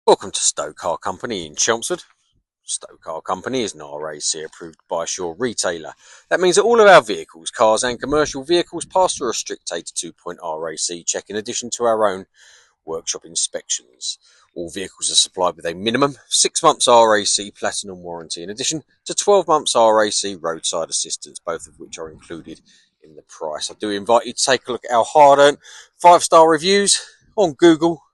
Welcome to Stowe Car Company in Chelmsford. Stowe Car Company is an RAC approved by-shore retailer. That means that all of our vehicles, cars and commercial vehicles, pass through a strict 82-point RAC check in addition to our own workshop inspections. All vehicles are supplied with a minimum 6 months RAC Platinum warranty in addition to 12 months RAC roadside assistance, both of which are included in the price. I do invite you to take a look at our hard-earned 5-star reviews on Google,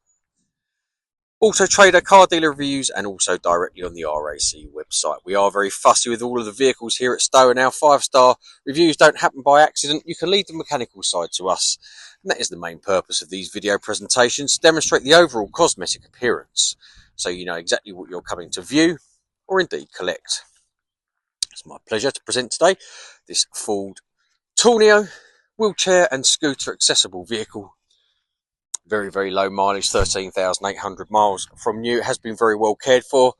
Auto Trader, car dealer reviews, and also directly on the RAC website. We are very fussy with all of the vehicles here at Stowe, and our 5-star reviews don't happen by accident. You can leave the mechanical side to us, and that is the main purpose of these video presentations, to demonstrate the overall cosmetic appearance, so you know exactly what you're coming to view, or indeed collect. It's my pleasure to present today this Ford Tourneo wheelchair and scooter accessible vehicle. Very, very low mileage, 13,800 miles from new. It has been very well cared for.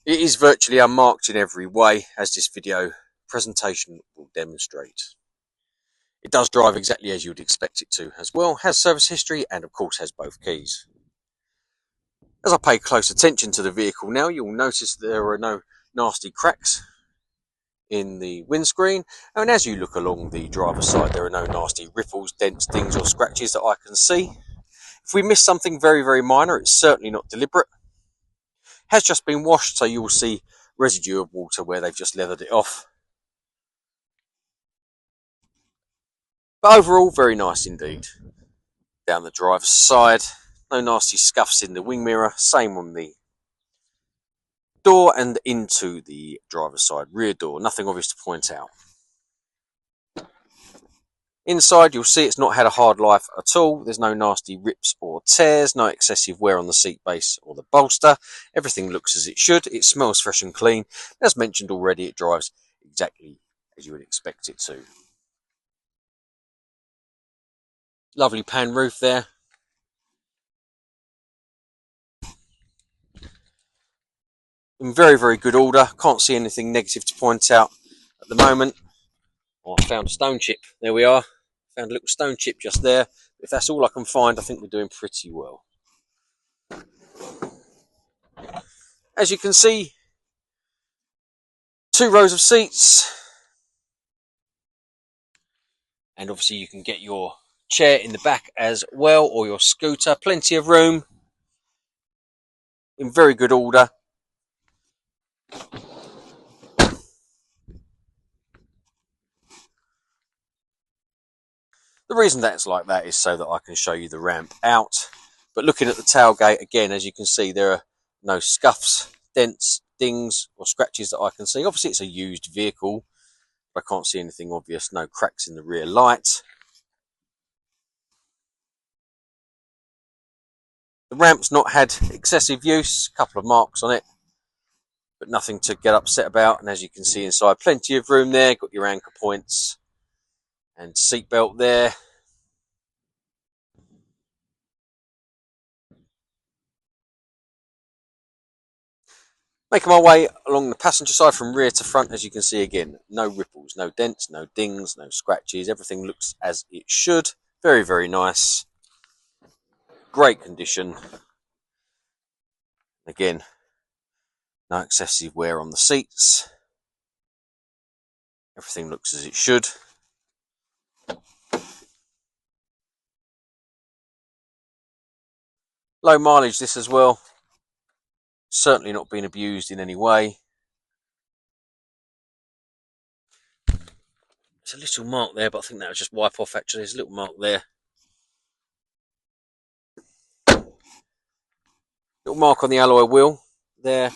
It is virtually unmarked in every way, as this video presentation will demonstrate. It does drive exactly as you would expect it to as well, has service history, and of course has both keys. As I pay close attention to the vehicle now, you'll notice there are no nasty cracks in the windscreen, and as you look along the driver's side, there are no nasty ripples, dents, dings or scratches that I can see. If we miss something very, very minor, it's certainly not deliberate. It has just been washed, so you will see residue of water where they've just leathered it off. But overall, very nice indeed. Down the driver's side, no nasty scuffs in the wing mirror, same on the door and into the driver's side rear door, nothing obvious to point out. Inside, you'll see it's not had a hard life at all. There's no nasty rips or tears, no excessive wear on the seat base or the bolster. Everything looks as it should. It smells fresh and clean. As mentioned already, it drives exactly as you would expect it to. Lovely pan roof there. In very, very good order. Can't see anything negative to point out at the moment. Oh, I found a stone chip. There we are. Found a little stone chip just there. If that's all I can find, I think we're doing pretty well. As you can see, 2 rows of seats. And obviously you can get your chair in the back as well, or your scooter. Plenty of room. In very good order. The reason that's like that is so that I can show you the ramp out. But looking at the tailgate, again, as you can see, there are no scuffs, dents, dings or scratches that I can see. Obviously it's a used vehicle, but I can't see anything obvious. No cracks in the rear light. The ramp's not had excessive use, a couple of marks on it, but nothing to get upset about. And as you can see inside, plenty of room there. Got your anchor points and seat belt there. Making my way along the passenger side from rear to front, as you can see again, no ripples, no dents, no dings, no scratches. Everything looks as it should. Very, very nice. Great condition. Again, no excessive wear on the seats. Everything looks as it should. Low mileage this as well. Certainly not been abused in any way. There's a little mark there, but I think that'll just wipe off actually. There's a little mark there. Little mark on the alloy wheel there.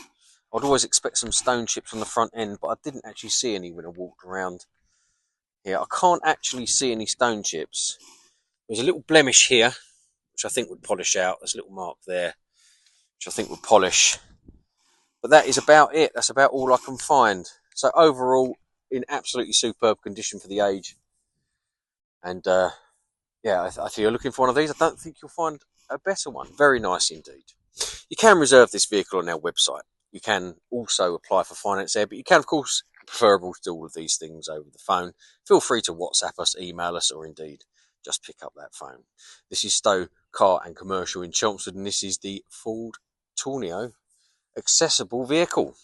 I'd always expect some stone chips on the front end, but I didn't actually see any when I walked around here. I can't actually see any stone chips. There's a little blemish here, which I think would polish out. There's a little mark there, which I think would polish. But that is about it. That's about all I can find. So overall, in absolutely superb condition for the age. And yeah, if you're looking for one of these, I don't think you'll find a better one. Very nice indeed. You can reserve this vehicle on our website. You can also apply for finance there, but you can, of course, preferable to do all of these things over the phone. Feel free to WhatsApp us, email us, or indeed just pick up that phone. This is Stowe Car and Commercial in Chelmsford, and this is the Ford Tourneo accessible vehicle.